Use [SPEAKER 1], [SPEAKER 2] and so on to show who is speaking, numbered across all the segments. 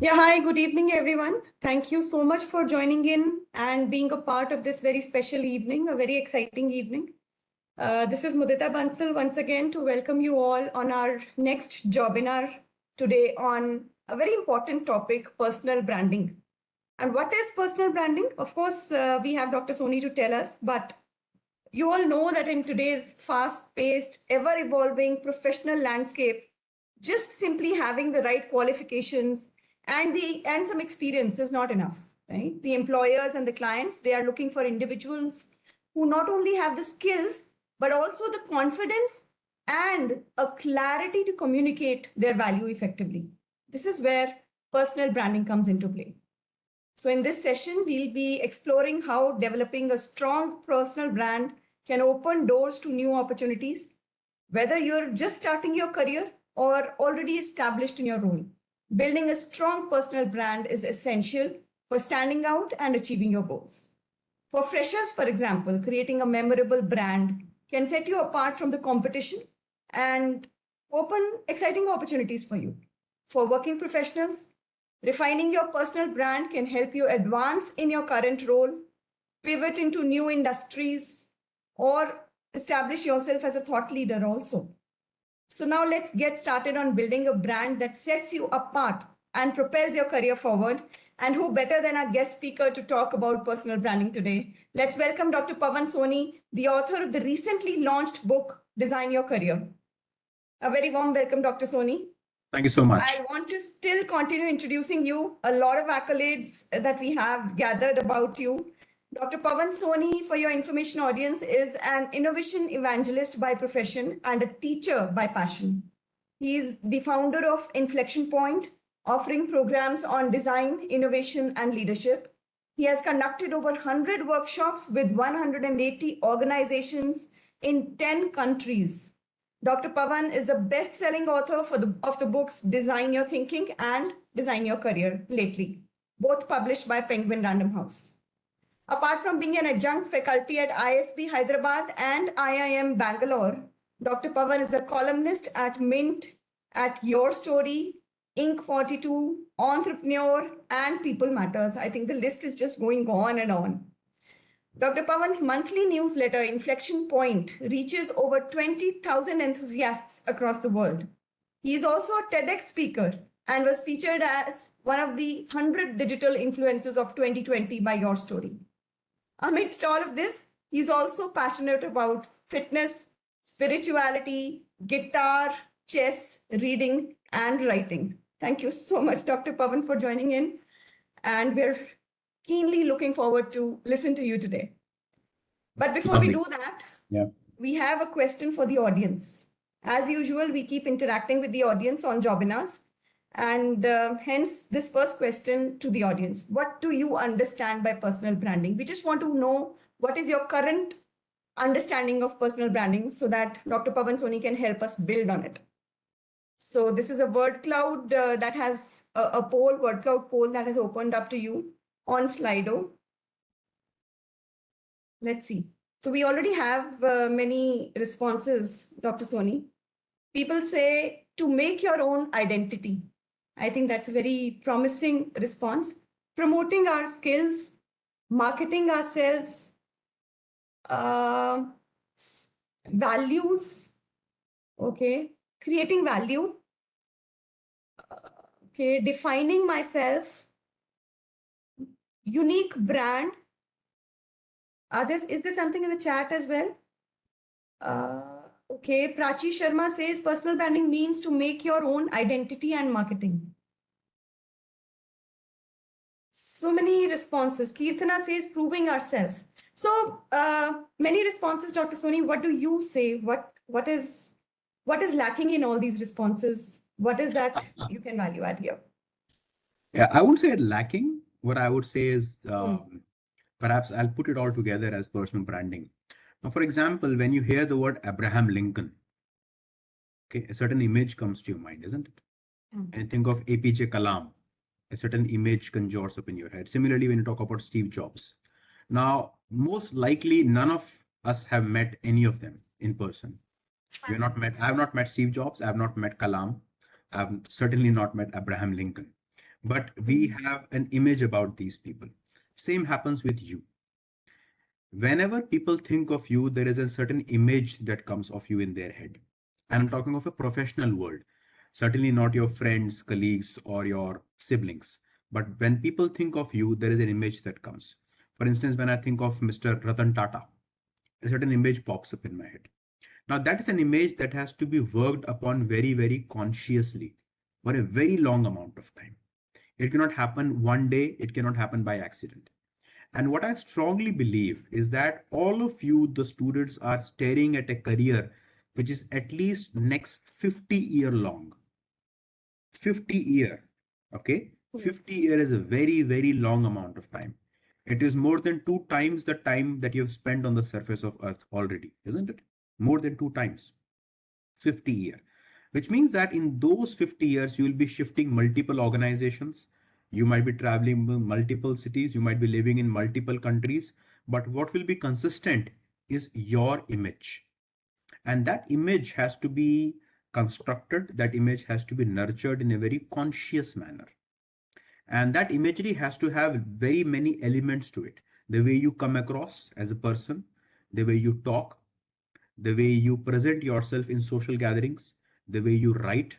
[SPEAKER 1] Yeah, hi, good evening, everyone. Thank you so much for joining in and being a part of this very special evening, a very exciting evening. This is Mudita Bansal once again to welcome you all on our next Jobinar today on a very important topic, personal branding. And what is personal branding? Of course, we have Dr. Soni to tell us, but you all know that in today's fast-paced, ever-evolving professional landscape, just simply having the right qualifications and some experience is not enough, right? The employers and the clients, they are looking for individuals who not only have the skills, but also the confidence and a clarity to communicate their value effectively. This is where personal branding comes into play. So in this session, we'll be exploring how developing a strong personal brand can open doors to new opportunities, whether you're just starting your career or already established in your role. Building a strong personal brand is essential for standing out and achieving your goals. For freshers, for example, creating a memorable brand can set you apart from the competition and open exciting opportunities for you. For working professionals, refining your personal brand can help you advance in your current role, pivot into new industries, or establish yourself as a thought leader also. So now let's get started on building a brand that sets you apart and propels your career forward. And who better than our guest speaker to talk about personal branding today? Let's welcome Dr. Pavan Soni, the author of the recently launched book, Design Your Career. A very warm welcome, Dr. Soni.
[SPEAKER 2] Thank you so much.
[SPEAKER 1] I want to still continue introducing you. A lot of accolades that we have gathered about you. Dr. Pavan Soni, for your information audience, is an innovation evangelist by profession and a teacher by passion. He is the founder of Inflection Point, offering programs on design, innovation, and leadership. He has conducted over 100 workshops with 180 organizations in 10 countries. Dr. Pavan is the best-selling author of the books Design Your Thinking and Design Your Career lately, both published by Penguin Random House. Apart from being an adjunct faculty at ISB Hyderabad and IIM Bangalore, Dr. Pavan is a columnist at Mint, at Your Story, Inc. 42, Entrepreneur, and People Matters. I think the list is just going on and on. Dr. Pavan's monthly newsletter, Inflection Point, reaches over 20,000 enthusiasts across the world. He is also a TEDx speaker and was featured as one of the 100 digital influencers of 2020 by Your Story. Amidst all of this, he's also passionate about fitness, spirituality, guitar, chess, reading, and writing. Thank you so much, Dr. Pavan, for joining in. And we're keenly looking forward to listen to you today. But before we do that, we have a question for the audience. As usual, we keep interacting with the audience on Jobinars. And hence this first question to the audience. What do you understand by personal branding? We just want to know what is your current understanding of personal branding so that Dr. Pavan Soni can help us build on it. So this is a word cloud that has a poll, word cloud poll that has opened up to you on Slido. Let's see. So we already have many responses, Dr. Soni. People say to make your own identity. I think that's a very promising response. Promoting our skills, marketing ourselves, values, okay, creating value, okay, defining myself, unique brand. Is there something in the chat as well? Okay, Prachi Sharma says personal branding means to make your own identity and marketing. So many responses. Kirtana says proving ourselves. So many responses, Dr. Soni. What do you say? What is lacking in all these responses? What is that you can value add here?
[SPEAKER 2] Yeah, I wouldn't say lacking. What I would say is perhaps I'll put it all together as personal branding. Now, for example, when you hear the word Abraham Lincoln, okay, a certain image comes to your mind, isn't it? And think of APJ Kalam, a certain image conjures up in your head. Similarly, when you talk about Steve Jobs. Now, most likely, none of us have met any of them in person. I have not met Steve Jobs. I have not met Kalam. I have certainly not met Abraham Lincoln. but we have an image about these people. Same happens with you. Whenever people think of you, there is a certain image that comes of you in their head. And I'm talking of a professional world, certainly not your friends, colleagues, or your siblings. But when people think of you, there is an image that comes. For instance, when I think of Mr. Ratan Tata, a certain image pops up in my head. Now, that is an image that has to be worked upon very, very consciously for a very long amount of time. It cannot happen one day, it cannot happen by accident. And what I strongly believe is that all of you, the students, are staring at a career which is at least next 50-year long. 50-year, okay? 50-year is a very, very long amount of time. It is more than 2 times the time that you've spent on the surface of Earth already, isn't it? More than 2 times. 50-year, which means that in those 50 years, you will be shifting multiple organizations. You might be traveling to multiple cities. You might be living in multiple countries. But what will be consistent is your image. And that image has to be constructed. That image has to be nurtured in a very conscious manner. And that imagery has to have very many elements to it. The way you come across as a person, the way you talk, the way you present yourself in social gatherings, the way you write,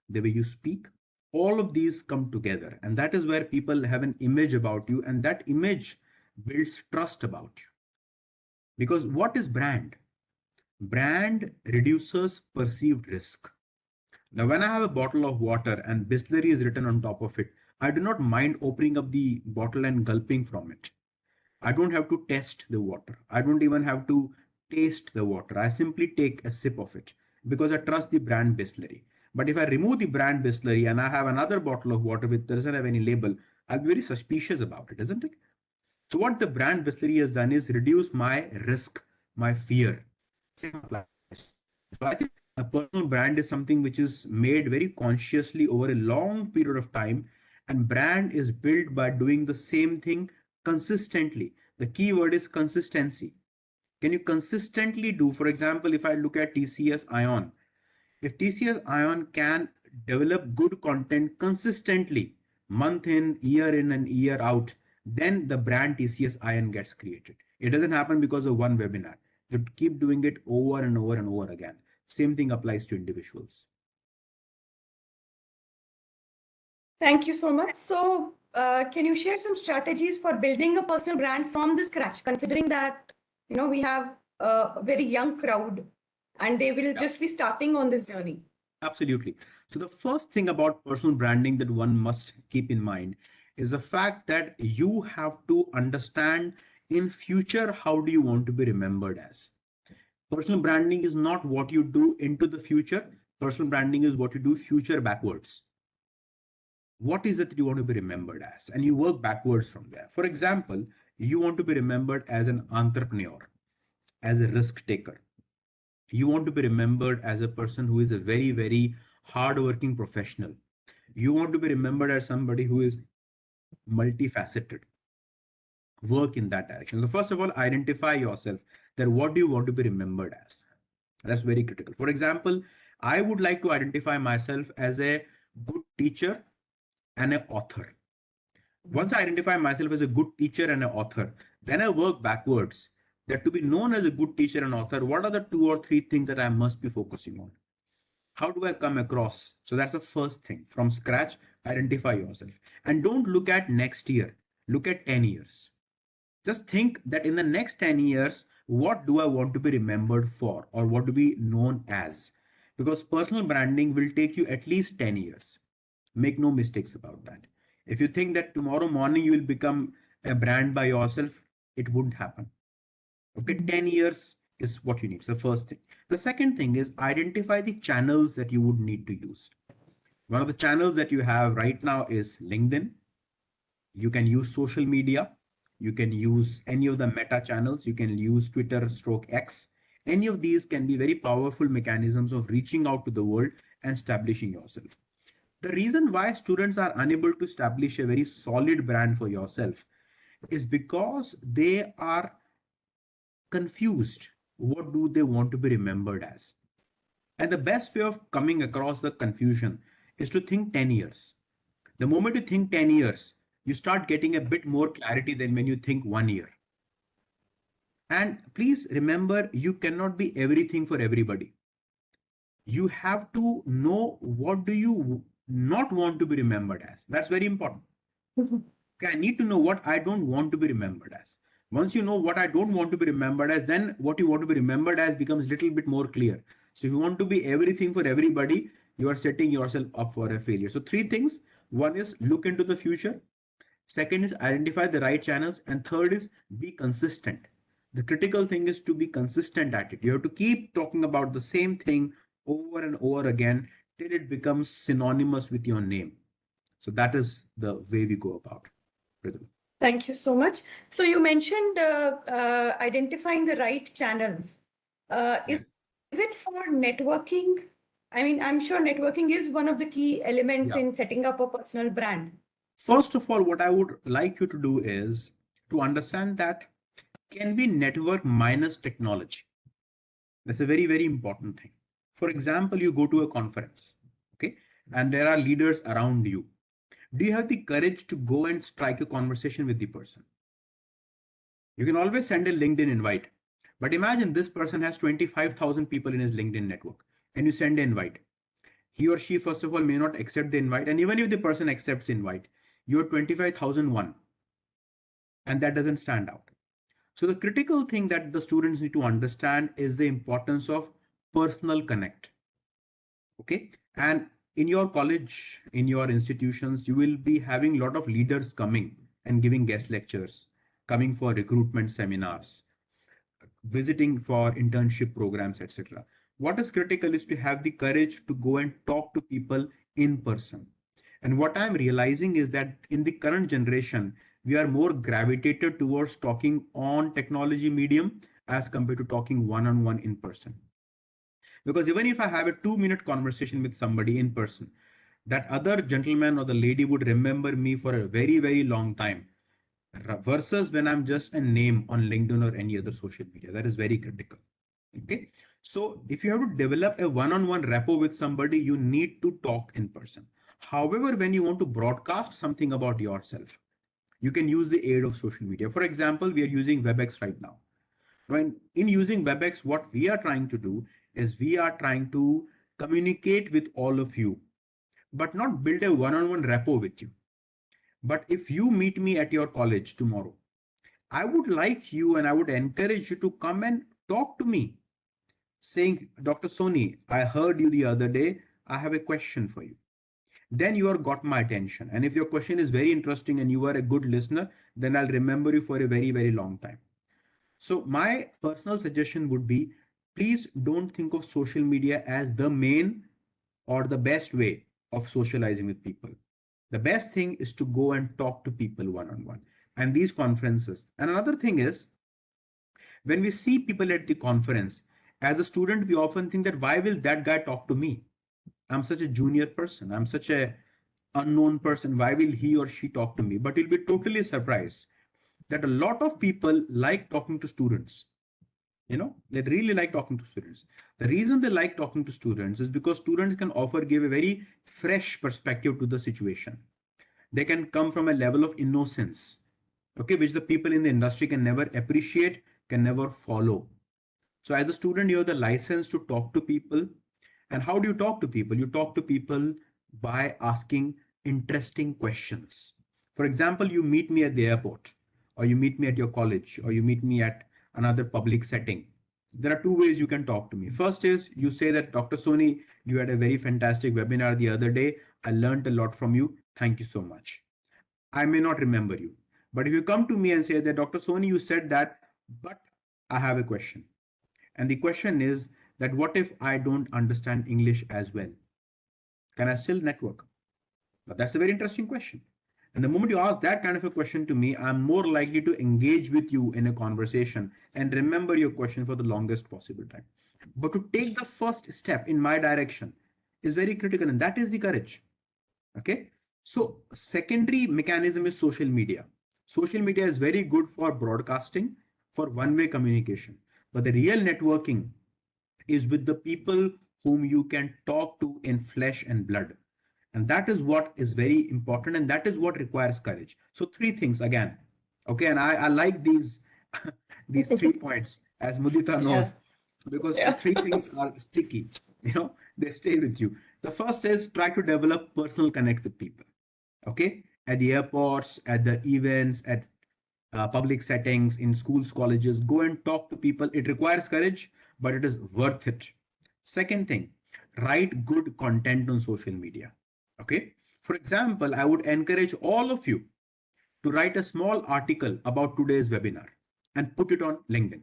[SPEAKER 2] the way you speak, all of these come together. And that is where people have an image about you, and that image builds trust about you. Because what is brand? Brand reduces perceived risk. Now, when I have a bottle of water and Bisleri is written on top of it, I do not mind opening up the bottle and gulping from it. I don't have to test the water. I don't even have to taste the water. I simply take a sip of it because I trust the brand Bisleri. But if I remove the brand Bisleri and I have another bottle of water which doesn't have any label, I'll be very suspicious about it, isn't it? So what the brand Bisleri has done is reduce my risk, my fear. Same applies. So I think a personal brand is something which is made very consciously over a long period of time, and brand is built by doing the same thing consistently. The key word is consistency. Can you consistently do, for example, if I look at TCS iON, if TCS iON can develop good content consistently, month in and year out, then the brand TCS iON gets created. It doesn't happen because of one webinar. You keep doing it over and over and over again. Same thing applies to individuals.
[SPEAKER 1] Thank you so much. So, can you share some strategies for building a personal brand from the scratch, considering that we have a very young crowd and they will just be starting on this journey?
[SPEAKER 2] Absolutely. So the first thing about personal branding that one must keep in mind is the fact that you have to understand in future how do you want to be remembered as. Personal branding is not what you do into the future. Personal branding is what you do future backwards. What is it that you want to be remembered as? And you work backwards from there. For example, you want to be remembered as an entrepreneur, as a risk taker. You want to be remembered as a person who is a very, very hardworking professional. You want to be remembered as somebody who is multifaceted. Work in that direction. So first of all, identify yourself that what do you want to be remembered as? That's very critical. For example, I would like to identify myself as a good teacher and an author. Once I identify myself as a good teacher and an author, then I work backwards that to be known as a good teacher and author, what are the 2 or 3 things that I must be focusing on? How do I come across? So that's the first thing. From scratch, identify yourself. And don't look at next year. Look at 10 years. Just think that in the next 10 years, what do I want to be remembered for or what to be known as? Because personal branding will take you at least 10 years. Make no mistakes about that. If you think that tomorrow morning you will become a brand by yourself, it wouldn't happen. Okay, 10 years is what you need. So the first thing. The second thing is identify the channels that you would need to use. One of the channels that you have right now is LinkedIn. You can use social media. You can use any of the meta channels. You can use Twitter stroke X. Any of these can be very powerful mechanisms of reaching out to the world and establishing yourself. The reason why students are unable to establish a very solid brand for yourself is because they are confused. What do they want to be remembered as? And the best way of coming across the confusion is to think 10 years. The moment you think 10 years, you start getting a bit more clarity than when you think 1 year. And please remember, you cannot be everything for everybody. You have to know what do you not want to be remembered as. That's very important. Okay, I need to know what I don't want to be remembered as. Once you know what I don't want to be remembered as, then what you want to be remembered as becomes a little bit more clear. So if you want to be everything for everybody, you are setting yourself up for a failure. So three things. One is look into the future. Second is identify the right channels. And third is be consistent. The critical thing is to be consistent at it. You have to keep talking about the same thing over and over again till it becomes synonymous with your name. So that is the way we go about it.
[SPEAKER 1] Thank you so much. So you mentioned identifying the right channels. Is it for networking? I mean, I'm sure networking is one of the key elements in setting up a personal brand.
[SPEAKER 2] First of all, what I would like you to do is to understand that can we network minus technology? That's a very, very important thing. For example, you go to a conference, okay, and there are leaders around you. Do you have the courage to go and strike a conversation with the person? You can always send a LinkedIn invite, but imagine this person has 25,000 people in his LinkedIn network and you send an invite. He or she, first of all, may not accept the invite. And even if the person accepts the invite, you're 25,001 and that doesn't stand out. So the critical thing that the students need to understand is the importance of personal connect. Okay. And in your college, in your institutions, you will be having a lot of leaders coming and giving guest lectures, coming for recruitment seminars, visiting for internship programs, etc. What is critical is to have the courage to go and talk to people in person. And what I'm realizing is that in the current generation, we are more gravitated towards talking on technology medium as compared to talking one-on-one in person. Because even if I have a 2-minute conversation with somebody in person, that other gentleman or the lady would remember me for a very, very long time versus when I'm just a name on LinkedIn or any other social media. That is very critical. Okay. So if you have to develop a one-on-one rapport with somebody, you need to talk in person. However, when you want to broadcast something about yourself, you can use the aid of social media. For example, we are using WebEx right now. When in using WebEx, what we are trying to do is we are trying to communicate with all of you, but not build a one-on-one rapport with you. But if you meet me at your college tomorrow, I would like you and I would encourage you to come and talk to me saying, Dr. Soni, I heard you the other day. I have a question for you. Then you are got my attention. And if your question is very interesting and you are a good listener, then I'll remember you for a very, very long time. So my personal suggestion would be, please don't think of social media as the main or the best way of socializing with people. The best thing is to go and talk to people one-on-one and these conferences. And another thing is, when we see people at the conference, as a student, we often think that why will that guy talk to me? I'm such a junior person. I'm such a unknown person. Why will he or she talk to me? But you'll be totally surprised that a lot of people like talking to students. They really like talking to students. The reason they like talking to students is because students can give a very fresh perspective to the situation. They can come from a level of innocence, okay, which the people in the industry can never appreciate, can never follow. So as a student, you have the license to talk to people. And how do you talk to people? You talk to people by asking interesting questions. For example, you meet me at the airport, or you meet me at your college, or you meet me at another public setting. There are two ways you can talk to me. First is you say that, Dr. Soni, you had a very fantastic webinar the other day. I learned a lot from you. Thank you so much. I may not remember you. But if you come to me and say that, Dr. Soni, you said that, but I have a question. And the question is that what if I don't understand English as well? Can I still network? But that's a very interesting question. And the moment you ask that kind of a question to me, I'm more likely to engage with you in a conversation and remember your question for the longest possible time. But to take the first step in my direction is very critical, and that is the courage. Okay. So secondary mechanism is social media. Social media is very good for broadcasting, for one-way communication. But the real networking is with the people whom you can talk to in flesh and blood. And that is what is very important, and that is what requires courage. So three things again. Okay, and I like these these 3 points, as Mudita
[SPEAKER 1] Yeah.
[SPEAKER 2] knows, because the
[SPEAKER 1] Yeah.
[SPEAKER 2] three things are sticky. They stay with you. The first is try to develop personal connect with people. Okay, at the airports, at the events, at public settings, in schools, colleges, go and talk to people. It requires courage, but it is worth it. Second thing, write good content on social media. Okay, for example, I would encourage all of you to write a small article about today's webinar and put it on LinkedIn.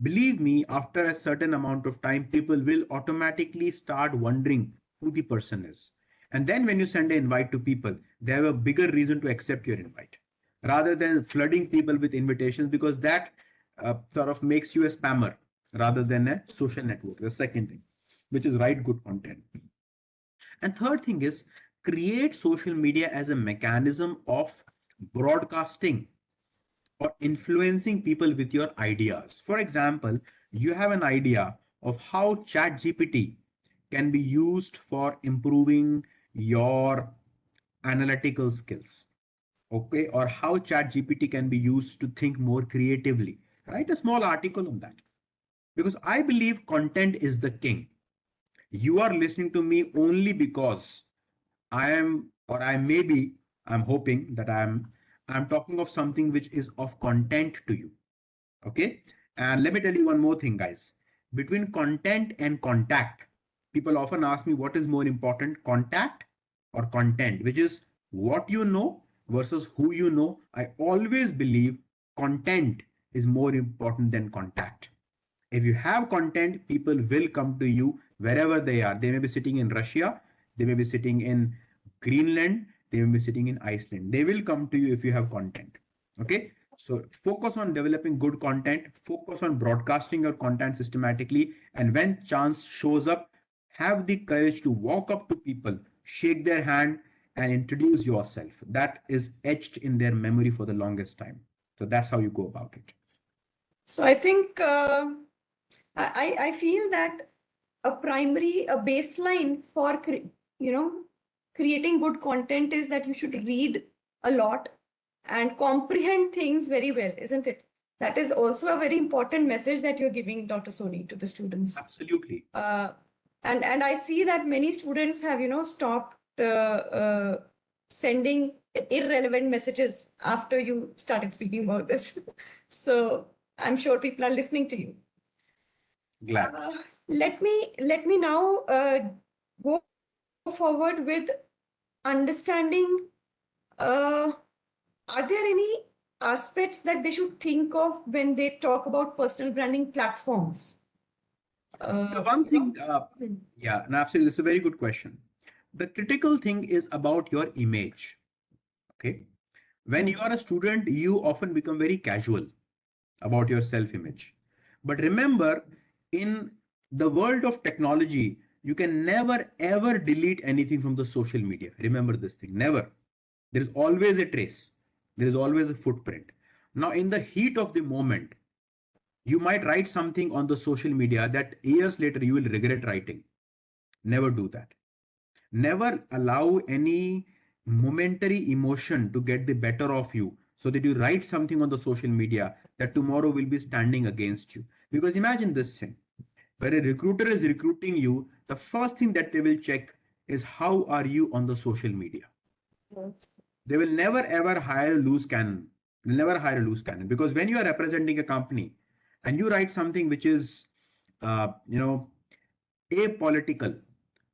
[SPEAKER 2] Believe me, after a certain amount of time, people will automatically start wondering who the person is. And then when you send an invite to people, they have a bigger reason to accept your invite rather than flooding people with invitations, because that sort of makes you a spammer rather than a social network. The second thing, which is write good content. And third thing is create social media as a mechanism of broadcasting or influencing people with your ideas. For example, you have an idea of how ChatGPT can be used for improving your analytical skills, okay, or how ChatGPT can be used to think more creatively. Write a small article on that, because I believe content is the king. You are listening to me only because I am, or I may be, I'm hoping that I'm talking of something which is of content to you. Okay. And let me tell you one more thing, guys. Between content and contact, people often ask me what is more important, contact or content, which is what you know versus who you know. I always believe content is more important than contact. If you have content, people will come to you wherever they are. They may be sitting in Russia, they may be sitting in Greenland, they may be sitting in Iceland. They will come to you if you have content. Okay. So focus on developing good content, focus on broadcasting your content systematically. And when chance shows up, have the courage to walk up to people, shake their hand, and introduce yourself. That is etched in their memory for the longest time. So that's how you go about it.
[SPEAKER 1] So I think I feel that a baseline for creating good content is that you should read a lot and comprehend things very well, isn't it? That is also a very important message that you're giving, Dr. Soni, to the students.
[SPEAKER 2] Absolutely.
[SPEAKER 1] And I see that many students have stopped sending irrelevant messages after you started speaking about this. So I'm sure people are listening to you.
[SPEAKER 2] Glad.
[SPEAKER 1] Let me now go forward with understanding. Are there any aspects that they should think of when they talk about personal branding platforms?
[SPEAKER 2] One thing, yeah, and absolutely, this is a very good question. The critical thing is about your image. Okay. When you are a student, you often become very casual about your self image. But remember, in the world of technology, you can never ever delete anything from the social media. Remember this thing, never. There is always a trace, there is always a footprint. Now, in the heat of the moment, you might write something on the social media that years later you will regret writing. Never do that. Never allow any momentary emotion to get the better of you so that you write something on the social media that tomorrow will be standing against you. Because imagine this thing, where a recruiter is recruiting you, the first thing that they will check is how are you on the social media. They will never ever hire a loose cannon. They'll never hire a loose cannon, because when you are representing a company and you write something which is, apolitical,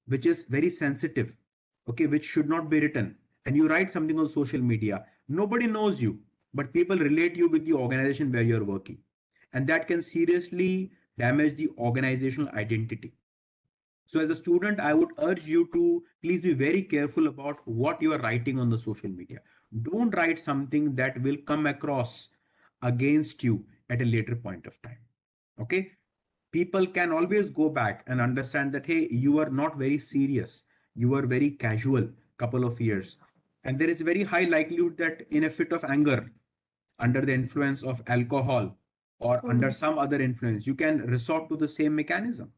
[SPEAKER 2] which is very sensitive, okay, which should not be written, and you write something on social media, nobody knows you, but people relate you with the organization where you're working. And that can seriously damage the organizational identity. So as a student, I would urge you to please be very careful about what you are writing on the social media. Don't write something that will come across against you at a later point of time. Okay. People can always go back and understand that, hey, you are not very serious. You were very casual couple of years. And there is very high likelihood that in a fit of anger, under the influence of alcohol or under some other influence, you can resort to the same mechanism.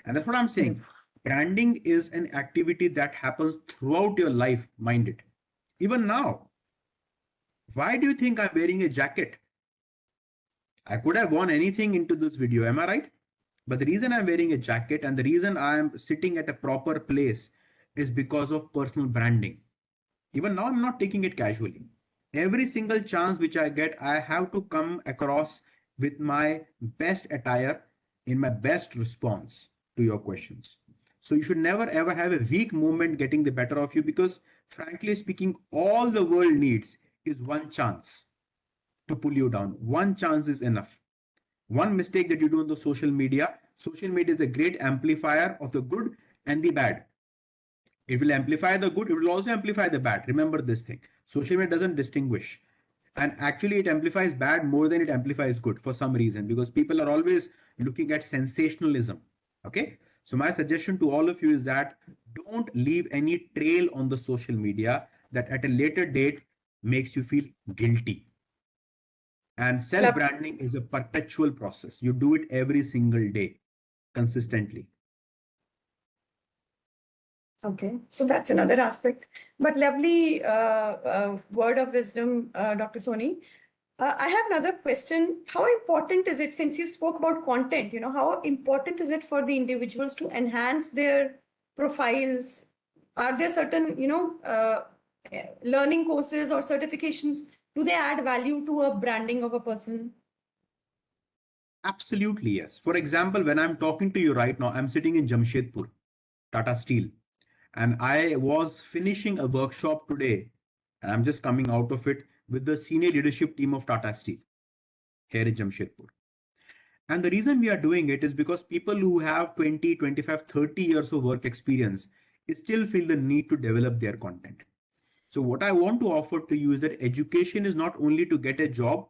[SPEAKER 2] And that's what I'm saying. Branding is an activity that happens throughout your life, mind it. Even now, why do you think I'm wearing a jacket? I could have worn anything into this video, am I right? But the reason I'm wearing a jacket and the reason I'm sitting at a proper place is because of personal branding. Even now, I'm not taking it casually. Every single chance which I get, I have to come across with my best attire in my best response to your questions. So you should never ever have a weak moment getting the better of you, because frankly speaking, all the world needs is one chance to pull you down. One chance is enough. One mistake that you do on the social media is a great amplifier of the good and the bad. It will amplify the good, it will also amplify the bad. Remember this thing. Social media doesn't distinguish. And actually, it amplifies bad more than it amplifies good for some reason, because people are always looking at sensationalism. Okay. So, my suggestion to all of you is that don't leave any trail on the social media that at a later date makes you feel guilty. And self branding is a perpetual process. You do it every single day consistently.
[SPEAKER 1] Okay, so that's another aspect. But lovely word of wisdom, Dr. Soni. I have another question. How important is it, since you spoke about content, how important is it for the individuals to enhance their profiles? Are there certain, learning courses or certifications? Do they add value to a branding of a person?
[SPEAKER 2] Absolutely, yes. For example, when I'm talking to you right now, I'm sitting in Jamshedpur, Tata Steel, and I was finishing a workshop today, and I'm just coming out of it with the senior leadership team of Tata Steel here in Jamshedpur. And the reason we are doing it is because people who have 20, 25, 30 years of work experience still feel the need to develop their content. So what I want to offer to you is that education is not only to get a job,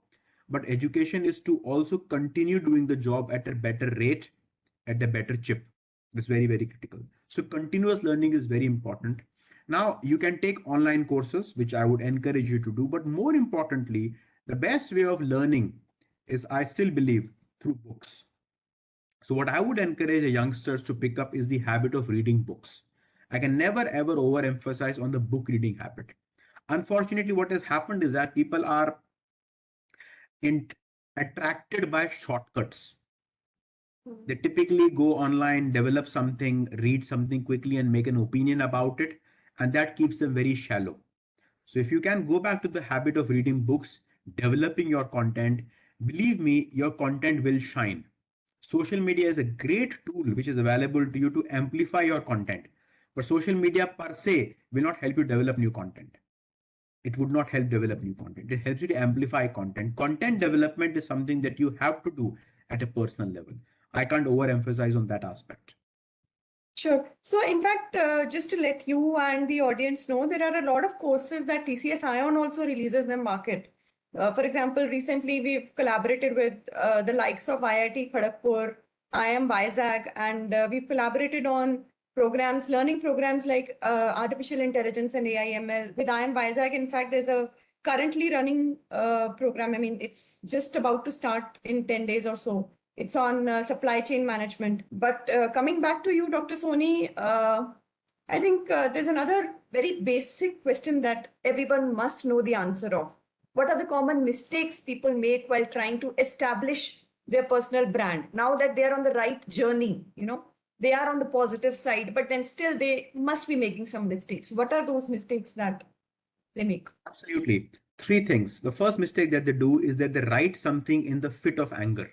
[SPEAKER 2] but education is to also continue doing the job at a better rate, at a better chip. That's very, very critical. So continuous learning is very important. Now you can take online courses, which I would encourage you to do, but more importantly, the best way of learning is, I still believe, through books. So what I would encourage the youngsters to pick up is the habit of reading books. I can never ever overemphasize on the book reading habit. Unfortunately, what has happened is that people are in, attracted by shortcuts. They typically go online, develop something, read something quickly, and make an opinion about it, and that keeps them very shallow. So if you can go back to the habit of reading books, developing your content, believe me, your content will shine. Social media is a great tool which is available to you to amplify your content. But social media per se will not help you develop new content. It would not help develop new content. It helps you to amplify content. Content development is something that you have to do at a personal level. I can't overemphasize on that aspect.
[SPEAKER 1] Sure. So, in fact, just to let you and the audience know, there are a lot of courses that TCS iON also releases in the market. For example, recently we've collaborated with the likes of IIT Kharagpur, IIM Vizag, and we've collaborated on programs, learning programs like artificial intelligence and AI/ML. With IIM Vizag, in fact, there's a currently running program. I mean, it's just about to start in 10 days or so. It's on supply chain management. But coming back to you, Dr. Soni, I think there's another very basic question that everyone must know the answer of. What are the common mistakes people make while trying to establish their personal brand? Now that they're on the right journey, they are on the positive side, but then still they must be making some mistakes. What are those mistakes that they make?
[SPEAKER 2] Absolutely. Three things. The first mistake that they do is that they write something in the fit of anger,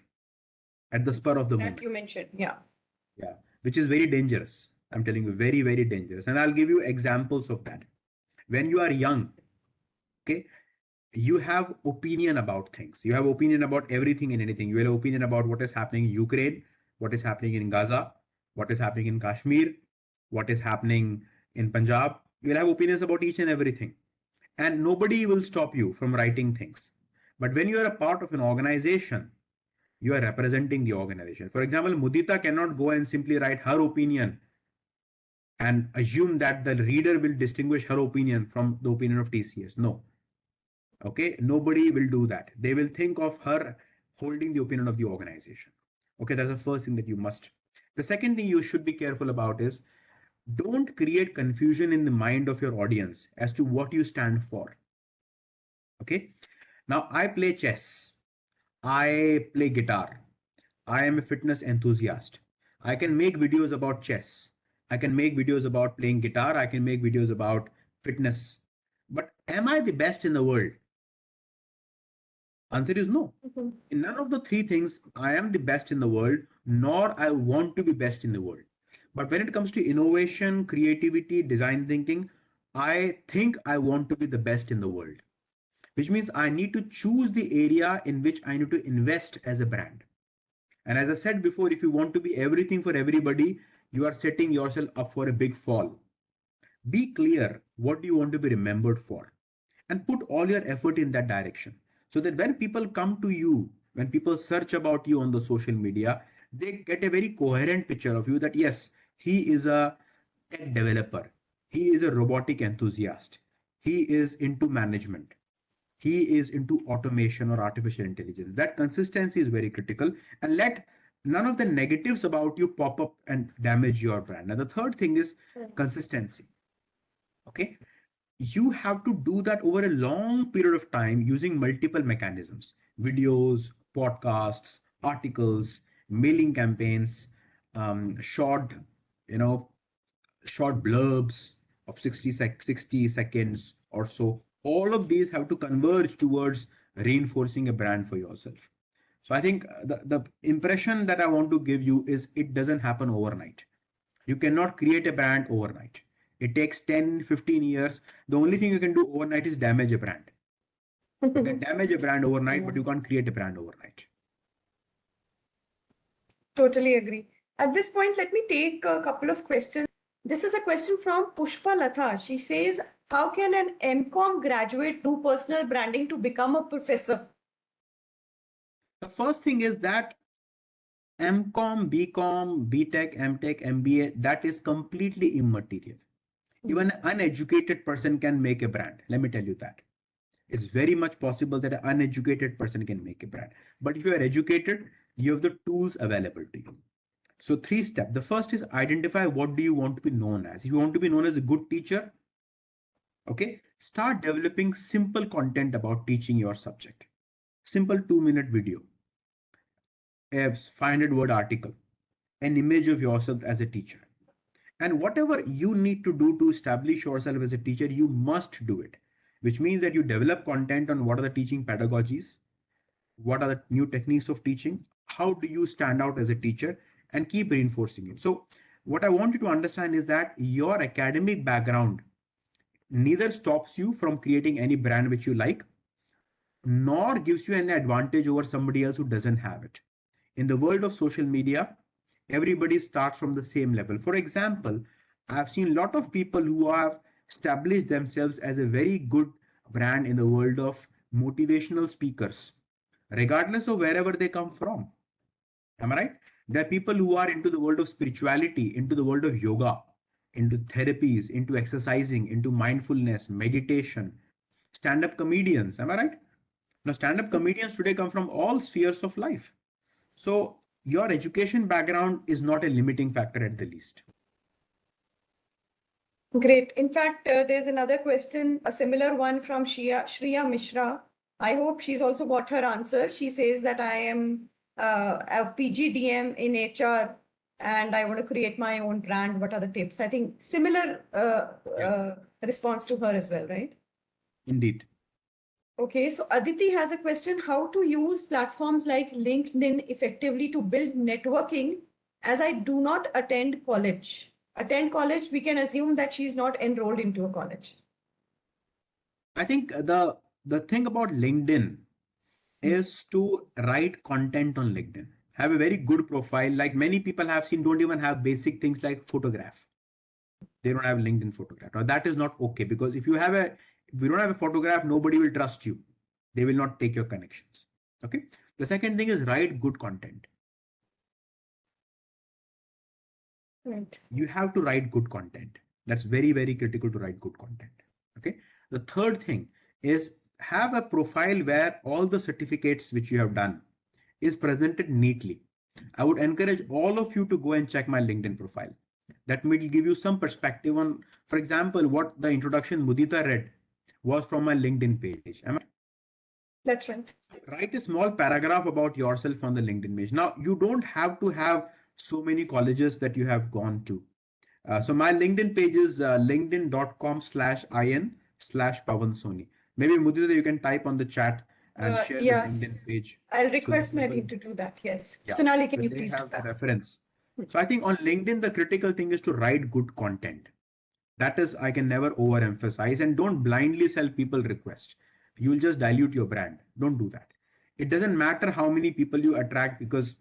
[SPEAKER 2] at the spur of the
[SPEAKER 1] That
[SPEAKER 2] moment.
[SPEAKER 1] you mentioned, yeah.
[SPEAKER 2] Yeah, which is very dangerous. I'm telling you, very, very dangerous. And I'll give you examples of that. When you are young, okay, you have opinion about things. You have opinion about everything and anything. You have opinion about what is happening in Ukraine, what is happening in Gaza, what is happening in Kashmir, what is happening in Punjab. You'll have opinions about each and everything. And nobody will stop you from writing things. But when you are a part of an organization, you are representing the organization. For example, Mudita cannot go and simply write her opinion and assume that the reader will distinguish her opinion from the opinion of TCS. No. Okay. Nobody will do that. They will think of her holding the opinion of the organization. Okay. That's the first thing that you must. The second thing you should be careful about is don't create confusion in the mind of your audience as to what you stand for. Okay. Now, I play chess, I play guitar, I am a fitness enthusiast. I can make videos about chess, I can make videos about playing guitar, I can make videos about fitness. But am I the best in the world? Answer is no.
[SPEAKER 1] Mhm.
[SPEAKER 2] In none of the three things, I am the best in the world, nor I want to be best in the world. But when it comes to innovation, creativity, design thinking, I think I want to be the best in the world, which means I need to choose the area in which I need to invest as a brand. And as I said before, if you want to be everything for everybody, you are setting yourself up for a big fall. Be clear what do you want to be remembered for, and put all your effort in that direction, so that when people come to you, when people search about you on the social media, they get a very coherent picture of you, that yes, he is a tech developer, he is a robotic enthusiast, he is into management, he is into automation or artificial intelligence. That consistency is very critical, and let none of the negatives about you pop up and damage your brand. And the third thing is consistency. Okay, you have to do that over a long period of time using multiple mechanisms: videos, podcasts, articles, mailing campaigns, short, you know, short blurbs of 60 seconds or so. All of these have to converge towards reinforcing a brand for yourself. So I think the impression that I want to give you is it doesn't happen overnight. You cannot create a brand overnight. It takes 10, 15 years. The only thing you can do overnight is damage a brand. You can damage a brand overnight,
[SPEAKER 1] Yeah,
[SPEAKER 2] but you can't create a brand overnight.
[SPEAKER 1] totally agree. At this point, let me take a couple of questions. This is a question from Pushpa Latha. She says, how can an MCOM graduate do personal branding to become a professor?
[SPEAKER 2] The first thing is that MCOM, BCom, BTech, MTech, MBA, that is completely immaterial. Even an uneducated person can make a brand. Let me tell you that. It's very much possible that an uneducated person can make a brand. But if you are educated, you have the tools available to you. So three steps. The first is identify what do you want to be known as. If you want to be known as a good teacher, okay, start developing simple content about teaching your subject. Simple 2-minute video, a 500-word article, an image of yourself as a teacher. And whatever you need to do to establish yourself as a teacher, you must do it, which means that you develop content on what are the teaching pedagogies, what are the new techniques of teaching, how do you stand out as a teacher, and keep reinforcing it. So what I want you to understand is that your academic background neither stops you from creating any brand which you like, nor gives you any advantage over somebody else who doesn't have it. In the world of social media, everybody starts from the same level. For example, I've seen a lot of people who have established themselves as a very good brand in the world of motivational speakers, regardless of wherever they come from. Am I right? There are people who are into the world of spirituality, into the world of yoga, into therapies, into exercising, into mindfulness, meditation, stand up comedians. Am I right? Now, stand up comedians today come from all spheres of life. So, your education background is not a limiting factor at the least.
[SPEAKER 1] Great. In fact, there's another question, a similar one from Shriya Mishra. I hope she's also got her answer. She says that I am a PGDM in HR and I want to create my own brand. What are the tips? I think similar response to her as well, right?
[SPEAKER 2] Indeed.
[SPEAKER 1] Okay, so Aditi has a question, how to use platforms like LinkedIn effectively to build networking, as I do not attend college. Attend college, we can assume that she's not enrolled into a college.
[SPEAKER 2] I think the thing about LinkedIn is to write content on LinkedIn. Have a very good profile. Like many people have seen, don't even have basic things like photograph. They don't have LinkedIn photograph. Now that is not okay, because if you don't have a photograph, nobody will trust you. They will not take your connections. Okay. The second thing is write good content.
[SPEAKER 1] Right.
[SPEAKER 2] You have to write good content. That's very, very critical to write good content. Okay. The third thing is have a profile where all the certificates which you have done is presented neatly. I would encourage all of you to go and check my LinkedIn profile. That will give you some perspective on, for example, what the introduction Mudita read was from my LinkedIn page.
[SPEAKER 1] That's right.
[SPEAKER 2] Write a small paragraph about yourself on the LinkedIn page. Now, you don't have to have so many colleges that you have gone to. So my LinkedIn page is linkedin.com/in/Pavan Soni. Maybe Mudita, you can type on the chat and share the LinkedIn
[SPEAKER 1] Yes.
[SPEAKER 2] page.
[SPEAKER 1] I'll
[SPEAKER 2] So that
[SPEAKER 1] request my
[SPEAKER 2] people,
[SPEAKER 1] team to do that. Yes.
[SPEAKER 2] yeah,
[SPEAKER 1] Sonali, can
[SPEAKER 2] so
[SPEAKER 1] you
[SPEAKER 2] they
[SPEAKER 1] please do
[SPEAKER 2] have the
[SPEAKER 1] that?
[SPEAKER 2] reference. So I think on LinkedIn, the critical thing is to write good content. That is, I can never overemphasize, and don't blindly sell people requests. You'll just dilute your brand. Don't do that. It doesn't matter how many people you attract, because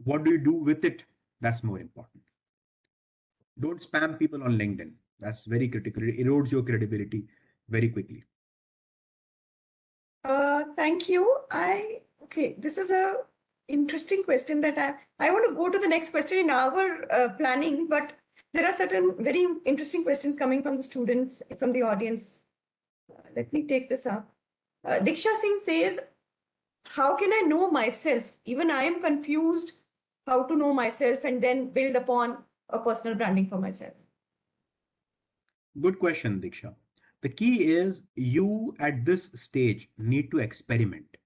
[SPEAKER 2] what do you do with it? That's more important. Don't spam people on LinkedIn. That's very critical. It erodes your credibility very quickly.
[SPEAKER 1] Thank you. Okay, this is a interesting question that I want to go to the next question in our planning, but there are certain very interesting questions coming from the students, from the audience. Let me take this up. Diksha Singh says, how can I know myself? Even I am confused how to know myself and then build upon a personal branding for myself.
[SPEAKER 2] Good question, Diksha. The key is you at this stage need to experiment.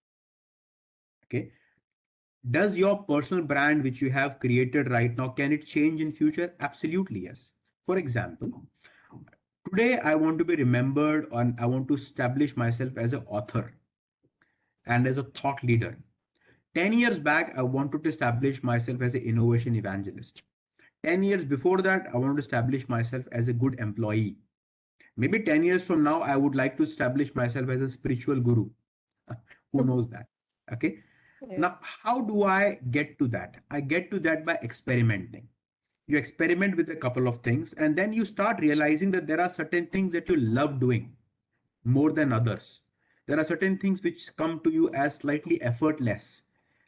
[SPEAKER 2] Okay. Does your personal brand, which you have created right now, can it change in future? Absolutely, yes. For example, today I want to be remembered, and I want to establish myself as an author and as a thought leader. 10 years back, I wanted to establish myself as an innovation evangelist. 10 years before that, I wanted to establish myself as a good employee. Maybe 10 years from now, I would like to establish myself as a spiritual guru. Who knows that? Okay.
[SPEAKER 1] Yeah.
[SPEAKER 2] Now, how do I get to that? I get to that by experimenting. You experiment with a couple of things, and then you start realizing that there are certain things that you love doing more than others. There are certain things which come to you as slightly effortless.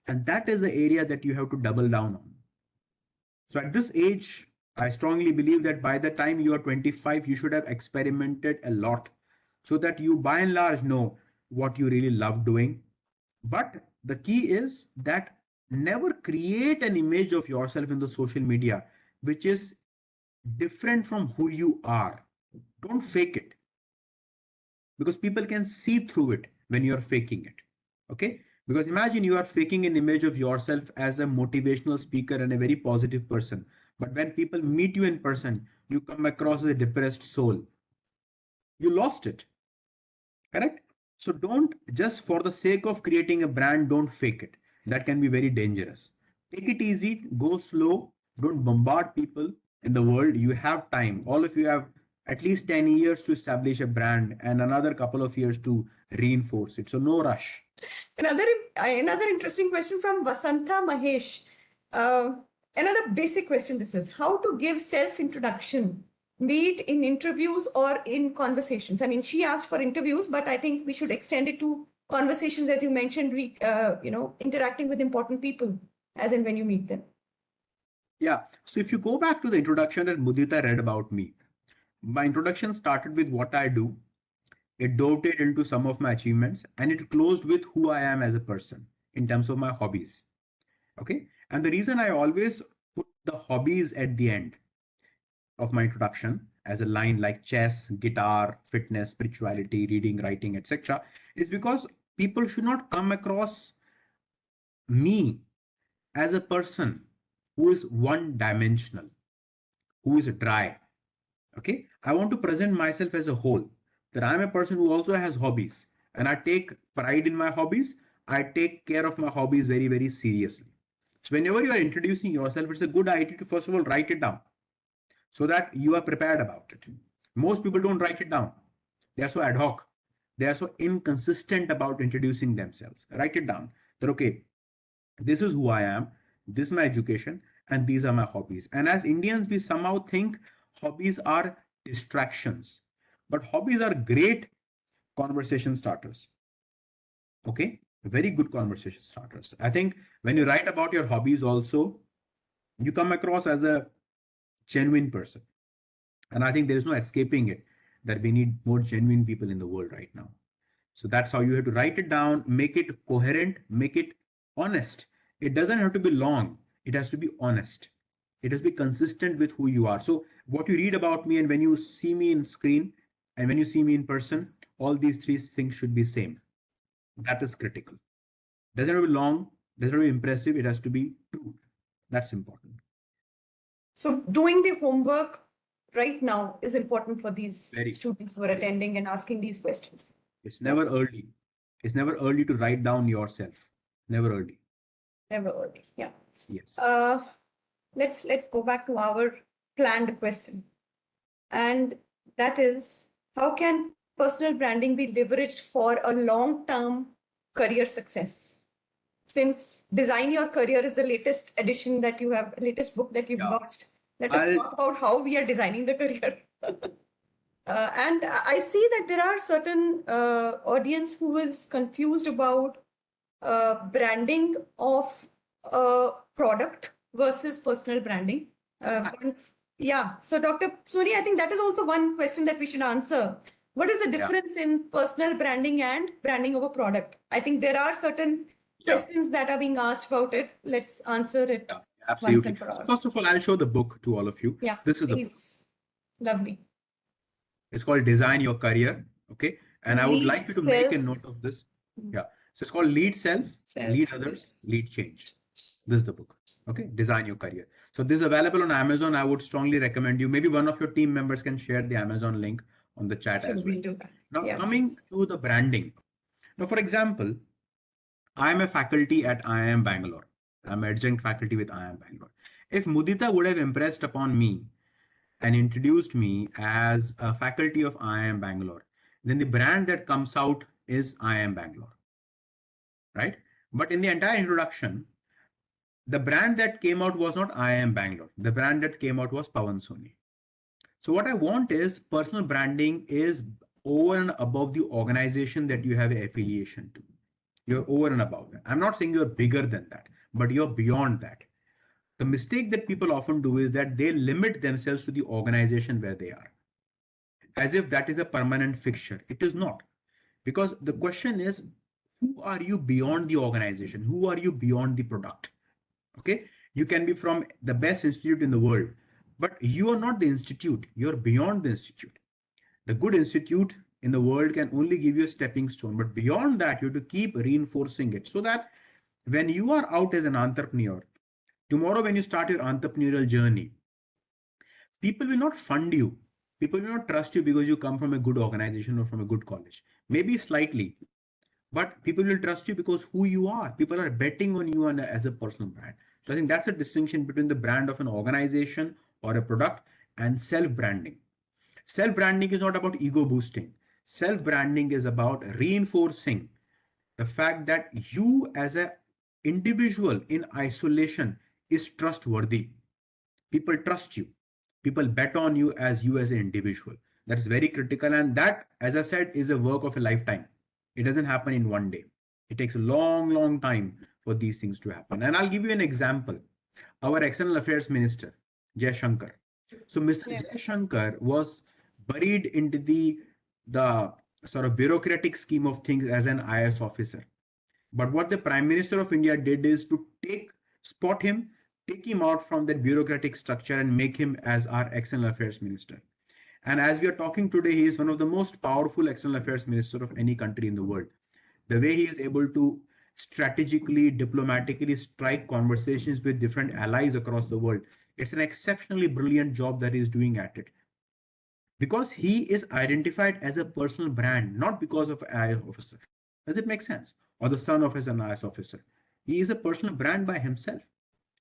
[SPEAKER 2] And that is the area that you have to double down on. So at this age, I strongly believe that by the time you are 25, you should have experimented a lot so that you by and large know what you really love doing. But the key is that never create an image of yourself in the social media which is different from who you are. Don't fake it, because people can see through it when you are faking it. Okay. Because imagine you are faking an image of yourself as a motivational speaker and a very positive person, but when people meet you in person, you come across as a depressed soul. You lost it. Correct. So don't, just for the sake of creating a brand, don't fake it. That can be very dangerous. Take it easy, go slow, don't bombard people in the world. You have time. All of you have at least 10 years to establish a brand and another couple of years to reinforce it. So no rush.
[SPEAKER 1] Another interesting question from Vasantha Mahesh. Another basic question this is, how to give self-introduction, be it in interviews or in conversations? I mean, she asked for interviews, but I think we should extend it to conversations, as you mentioned, interacting with important people as and when you meet them.
[SPEAKER 2] Yeah. So if you go back to the introduction that Mudita read about me, my introduction started with what I do. It dovetailed into some of my achievements, and it closed with who I am as a person in terms of my hobbies. Okay. And the reason I always put the hobbies at the end of my introduction as a line like chess, guitar, fitness, spirituality, reading, writing, etc., is because people should not come across me as a person who is one dimensional, who is dry. Okay. I want to present myself as a whole, that I'm a person who also has hobbies, and I take pride in my hobbies. I take care of my hobbies very, very seriously. So whenever you are introducing yourself, it's a good idea to first of all write it down so that you are prepared about it. Most people don't write it down. They are so ad hoc. They are so inconsistent about introducing themselves. Write it down that, okay, this is who I am, this is my education, and these are my hobbies. And as Indians, we somehow think hobbies are distractions, but hobbies are great conversation starters. Okay, very good conversation starters. I think when you write about your hobbies also, you come across as a genuine person. And I think there is no escaping it, that we need more genuine people in the world right now. So that's how you have to write it down, make it coherent, make it honest, It doesn't have to be long. It has to be honest. It has to be consistent with who you are. So what you read about me and when you see me in screen and when you see me in person, all these three things should be same. That is critical. Doesn't have to be long, doesn't have to be impressive, it has to be true. That's important.
[SPEAKER 1] So doing the homework right now is important for these students who are attending and asking these questions.
[SPEAKER 2] It's never early. It's never early to write down yourself. Never early.
[SPEAKER 1] Never early. Yeah.
[SPEAKER 2] Yes.
[SPEAKER 1] Let's go back to our planned question. And that is, how can personal branding be leveraged for a long-term career success? Since Design Your Career is the latest edition that you have, latest book that you've launched, let us talk about how we are designing the career. And I see that there are certain audience who is confused about branding of a product versus personal branding. Yeah. So Dr. Soni, I think that is also one question that we should answer. What is the difference in personal branding and branding of a product? I think there are certain questions that are being asked about it. Let's answer it.
[SPEAKER 2] Absolutely.
[SPEAKER 1] Once and for all.
[SPEAKER 2] So first of all, I'll show the book to all of you.
[SPEAKER 1] Yeah.
[SPEAKER 2] This is the book.
[SPEAKER 1] Lovely.
[SPEAKER 2] It's called Design Your Career. Okay. And I would like you to make a note of this. Yeah. So it's called Lead Self, Lead Others, Lead Change. This is the book. Okay. Design Your Career. So this is available on Amazon. I would strongly recommend you. Maybe one of your team members can share the Amazon link on the chat as well. Now coming to the branding. Now, for example, I'm a faculty at IIM Bangalore. I'm adjunct faculty with IIM Bangalore. If Mudita would have impressed upon me and introduced me as a faculty of IIM Bangalore, then the brand that comes out is IIM Bangalore, right? But in the entire introduction, the brand that came out was not IIM Bangalore. The brand that came out was Pavan Soni. So what I want is personal branding is over and above the organization that you have an affiliation to. You're over and above that. I'm not saying you're bigger than that, but you're beyond that. The mistake that people often do is that they limit themselves to the organization where they are, as if that is a permanent fixture. It is not. Because the question is, who are you beyond the organization? Who are you beyond the product? Okay. You can be from the best institute in the world, but you are not the institute. You're beyond the institute. The good institute in the world can only give you a stepping stone, but beyond that, you have to keep reinforcing it so that when you are out as an entrepreneur, tomorrow when you start your entrepreneurial journey, people will not fund you. People will not trust you because you come from a good organization or from a good college. Maybe slightly, but people will trust you because who you are. People are betting on you as a personal brand. So I think that's a distinction between the brand of an organization or a product and self-branding. Self-branding is not about ego boosting. Self-branding is about reinforcing the fact that you as an individual in isolation is trustworthy. People trust you. People bet on you as an individual. That's very critical. And that, as I said, is a work of a lifetime. It doesn't happen in one day. It takes a long, long time for these things to happen. And I'll give you an example. Our External Affairs Minister, Jai Shankar. So Mr. Jai Shankar was buried into the sort of bureaucratic scheme of things as an IAS officer. But what the Prime Minister of India did is to spot him, take him out from that bureaucratic structure and make him as our External Affairs Minister. And as we are talking today, he is one of the most powerful External Affairs Minister of any country in the world. The way he is able to strategically, diplomatically strike conversations with different allies across the world, it's an exceptionally brilliant job that he is doing at it. Because he is identified as a personal brand, not because of an IAS officer. Does it make sense? Or the son of an IAS officer. He is a personal brand by himself.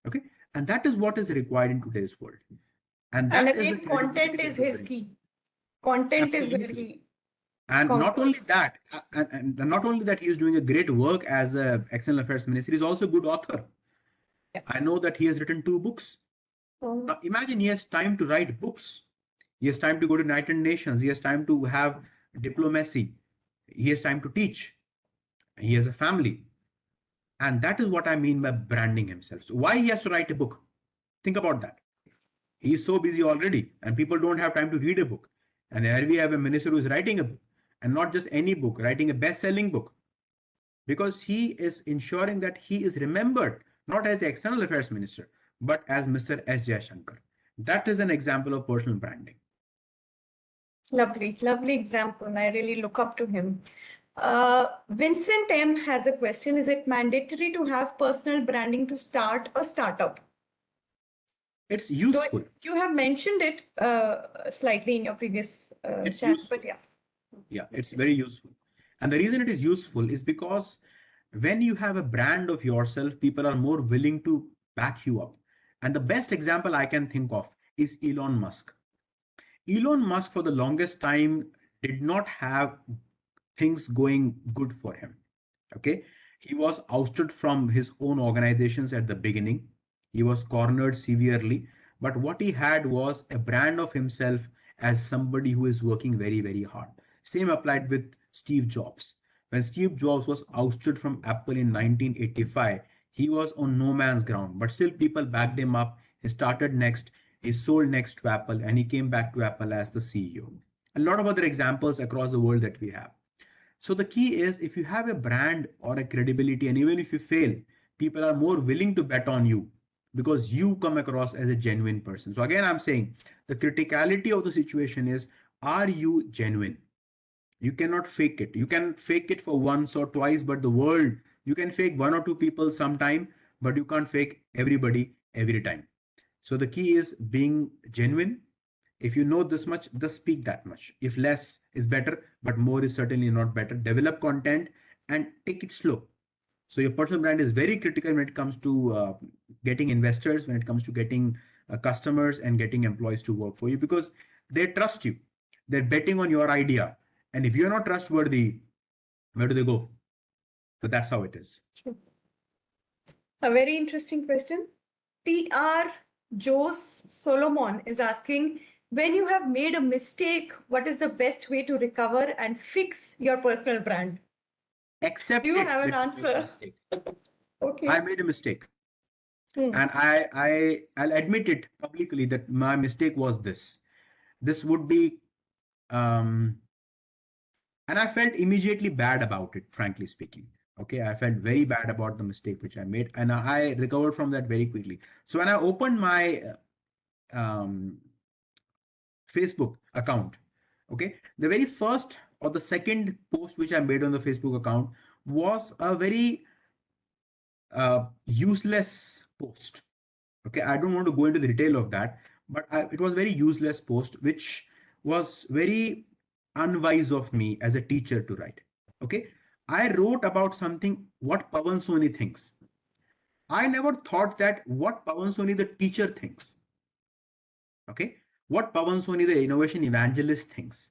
[SPEAKER 2] Okay. And that is what is required in today's world. And
[SPEAKER 1] again, content is his key. Content is where we.
[SPEAKER 2] And not only that, and not only that, he is doing a great work as an External Affairs Minister, he is also a good author. Yeah. I know that he has written 2 books. Now imagine he has time to write books. He has time to go to United Nations. He has time to have diplomacy. He has time to teach. He has a family. And that is what I mean by branding himself. So why he has to write a book? Think about that. He is so busy already and people don't have time to read a book. And here we have a minister who is writing a book, and not just any book, writing a best-selling book, because he is ensuring that he is remembered not as the external affairs minister, but as Mr. S. Jaishankar. That is an example of personal branding.
[SPEAKER 1] Lovely, lovely example. I really look up to him. Vincent M has a question. Is it mandatory to have personal branding to start a startup?
[SPEAKER 2] It's useful.
[SPEAKER 1] You have mentioned it slightly in your previous chat, but yeah.
[SPEAKER 2] Yeah, it's very useful. And the reason it is useful is because when you have a brand of yourself, people are more willing to back you up. And the best example I can think of is Elon Musk. Elon Musk, for the longest time, did not have things going good for him. Okay. He was ousted from his own organizations at the beginning. He was cornered severely. But what he had was a brand of himself as somebody who is working very, very hard. Same applied with Steve Jobs. When Steve Jobs was ousted from Apple in 1985, he was on no man's ground, but still people backed him up. He started next, he sold next to Apple, and he came back to Apple as the CEO. A lot of other examples across the world that we have. So the key is if you have a brand or a credibility, and even if you fail, people are more willing to bet on you because you come across as a genuine person. So again, I'm saying the criticality of the situation is, are you genuine? You cannot fake it. You can fake it for once or twice, but the world, you can fake one or two people sometime, but you can't fake everybody every time. So the key is being genuine. If you know this much, just speak that much. If less is better, but more is certainly not better. Develop content and take it slow. So your personal brand is very critical when it comes to getting investors, when it comes to getting customers and getting employees to work for you, because they trust you. They're betting on your idea. And if you're not trustworthy, where do they go? So that's how it is.
[SPEAKER 1] A very interesting question. TR Jos Solomon is asking, when you have made a mistake, what is the best way to recover and fix your personal brand?
[SPEAKER 2] Accept
[SPEAKER 1] you have an answer. Okay.
[SPEAKER 2] I made a mistake. And I'll admit it publicly that my mistake was this. This would be, and I felt immediately bad about it, frankly speaking. Okay, I felt very bad about the mistake which I made, and I recovered from that very quickly. So when I opened my Facebook account, okay, the very first or the second post which I made on the Facebook account was a very useless post. Okay, I don't want to go into the detail of that, but it was very useless post, which was very unwise of me as a teacher to write. Okay, I wrote about something what Pavan Soni thinks. I never thought that what Pavan Soni the teacher thinks. Okay, what Pavan Soni the innovation evangelist thinks.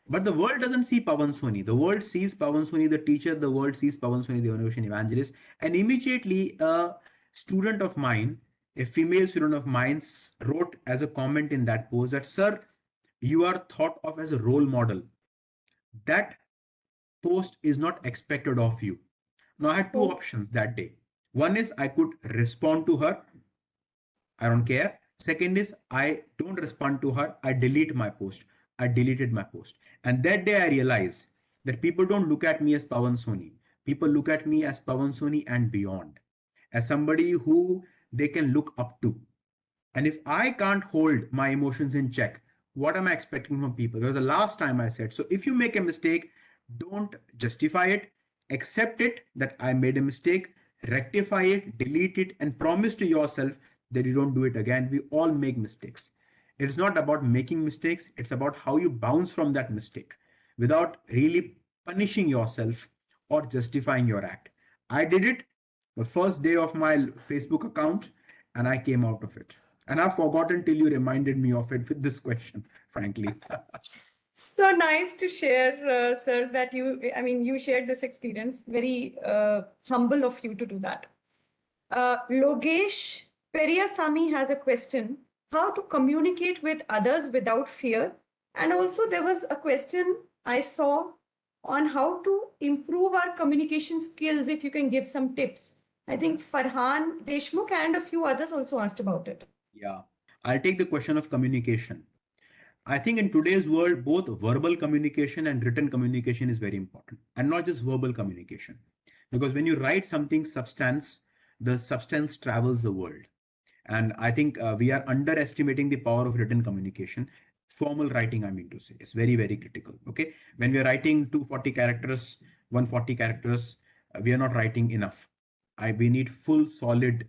[SPEAKER 2] But the world doesn't see Pavan Soni. The world sees Pavan Soni the teacher. The world sees Pavan Soni the innovation evangelist. And immediately a student of mine, a female student of mine, wrote as a comment in that post that, sir, you are thought of as a role model. That post is not expected of you. Now I had two options that day. One is I could respond to her. I don't care. Second is I don't respond to her. I delete my post. I deleted my post. And that day I realized that people don't look at me as Pavan Soni. People look at me as Pavan Soni and beyond, as somebody who they can look up to. And if I can't hold my emotions in check, what am I expecting from people? That was the last time I said. So if you make a mistake, don't justify it. Accept it that I made a mistake, rectify it, delete it, and promise to yourself that you don't do it again. We all make mistakes. It's not about making mistakes. It's about how you bounce from that mistake without really punishing yourself or justifying your act. I did it the first day of my Facebook account and I came out of it. And I've forgotten till you reminded me of it with this question, frankly.
[SPEAKER 1] So nice to share, sir, that you shared this experience. Very humble of you to do that. Logesh Periyasamy has a question: how to communicate with others without fear? And also there was a question I saw on how to improve our communication skills, if you can give some tips. I think Farhan Deshmukh and a few others also asked about it.
[SPEAKER 2] Yeah, I'll take the question of communication. I think in today's world, both verbal communication and written communication is very important, and not just verbal communication. Because when you write something substance, the substance travels the world. And I think we are underestimating the power of written communication. Formal writing, I mean to say, is very, very critical. Okay. When we are writing 240 characters, 140 characters, we are not writing enough. We need full, solid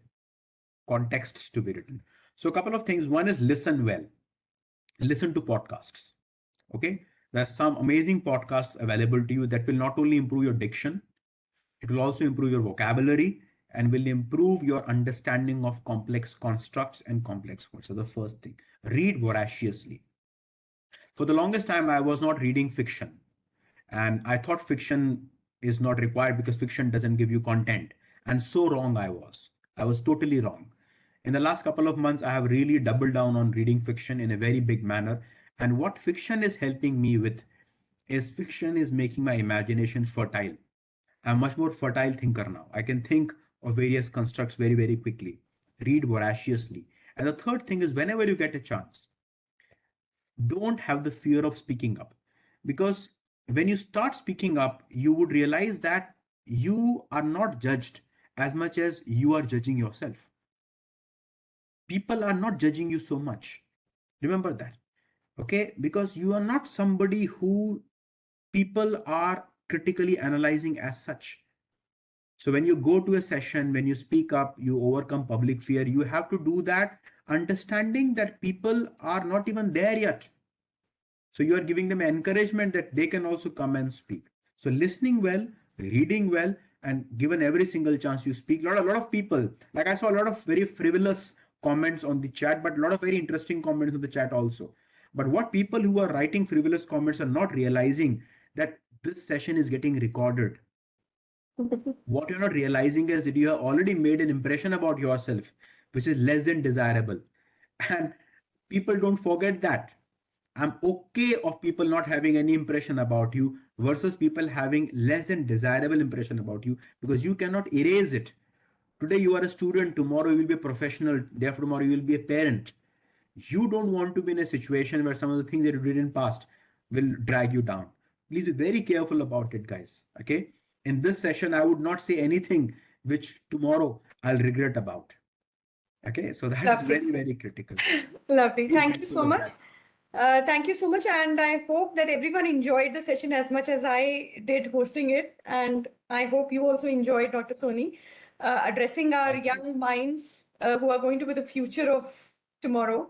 [SPEAKER 2] contexts to be written. So, a couple of things. One is listen well, listen to podcasts. Okay. There are some amazing podcasts available to you that will not only improve your diction, it will also improve your vocabulary and will improve your understanding of complex constructs and complex words. So the first thing, read voraciously. For the longest time, I was not reading fiction, and I thought fiction is not required because fiction doesn't give you content. And so wrong I was. I was totally wrong. In the last couple of months, I have really doubled down on reading fiction in a very big manner. And what fiction is helping me with is fiction is making my imagination fertile. I'm much more fertile thinker now. I can think of various constructs very, very quickly. Read voraciously. And the third thing is whenever you get a chance, don't have the fear of speaking up. Because when you start speaking up, you would realize that you are not judged as much as you are judging yourself. People are not judging you so much. Remember that. Okay? Because you are not somebody who people are critically analyzing as such. So when you go to a session, when you speak up, you overcome public fear, you have to do that understanding that people are not even there yet. So you are giving them encouragement that they can also come and speak. So listening well, reading well, and given every single chance you speak. A lot of people, like I saw a lot of very frivolous comments on the chat, but a lot of very interesting comments on the chat also. But what people who are writing frivolous comments are not realizing that this session is getting recorded. What you're not realizing is that you have already made an impression about yourself, which is less than desirable. And people don't forget that. I'm okay of people not having any impression about you versus people having less than desirable impression about you, because you cannot erase it. Today you are a student, tomorrow you will be a professional, day after tomorrow you will be a parent. You don't want to be in a situation where some of the things that you did in past will drag you down. Please be very careful about it, guys. Okay. In this session, I would not say anything which tomorrow I'll regret about. Okay. So that is
[SPEAKER 1] Lovely.
[SPEAKER 2] very, very critical.
[SPEAKER 1] Lovely.
[SPEAKER 2] Be
[SPEAKER 1] Thank you
[SPEAKER 2] mindful
[SPEAKER 1] so
[SPEAKER 2] of
[SPEAKER 1] much.
[SPEAKER 2] that.
[SPEAKER 1] Thank you so much. And I hope that everyone enjoyed the session as much as I did hosting it. And I hope you also enjoyed, Dr. Soni, addressing our
[SPEAKER 2] Thank you.
[SPEAKER 1] young minds who are going to be the future of tomorrow.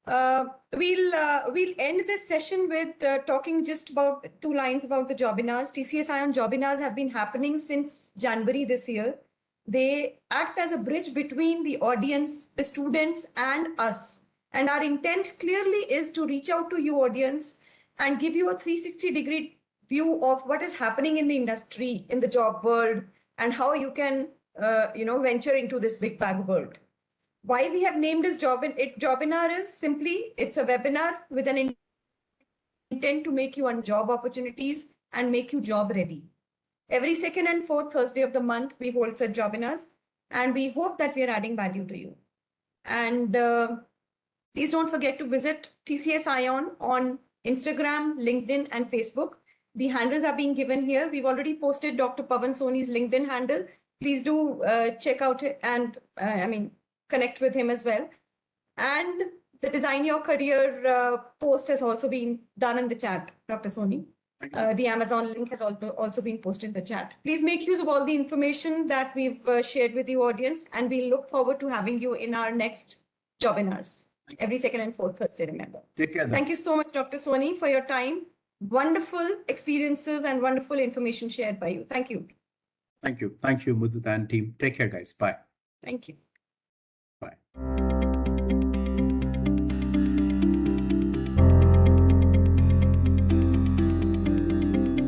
[SPEAKER 1] We'll end this session with talking just about 2 lines about the Jobinars. TCS iON Jobinars have been happening since January this year. They act as a bridge between the audience, the students, and us. And our intent clearly is to reach out to you, audience, and give you a 360-degree view of what is happening in the industry, in the job world, and how you can, venture into this big bag world. Why we have named as Jobinar is simply, it's a webinar with an intent to make you on job opportunities and make you job ready. Every second and fourth Thursday of the month, we hold such Jobinars, and we hope that we are adding value to you. And please don't forget to visit TCS iON on Instagram, LinkedIn, and Facebook. The handles are being given here. We've already posted Dr. Pavan Soni's LinkedIn handle. Please do check out it and connect with him as well. And the Design Your Career post has also been done in the chat, Dr. Soni. The Amazon link has also been posted in the chat. Please make use of all the information that we've shared with the audience, and we look forward to having you in our next Jobinars. Every second and fourth Thursday, remember.
[SPEAKER 2] Take care.
[SPEAKER 1] Thank you so much, Dr. Soni, for your time. Wonderful experiences and wonderful information shared by you. Thank you.
[SPEAKER 2] Thank you. Thank you, Mudita and team. Take care, guys. Bye.
[SPEAKER 1] Thank you.
[SPEAKER 2] Bye.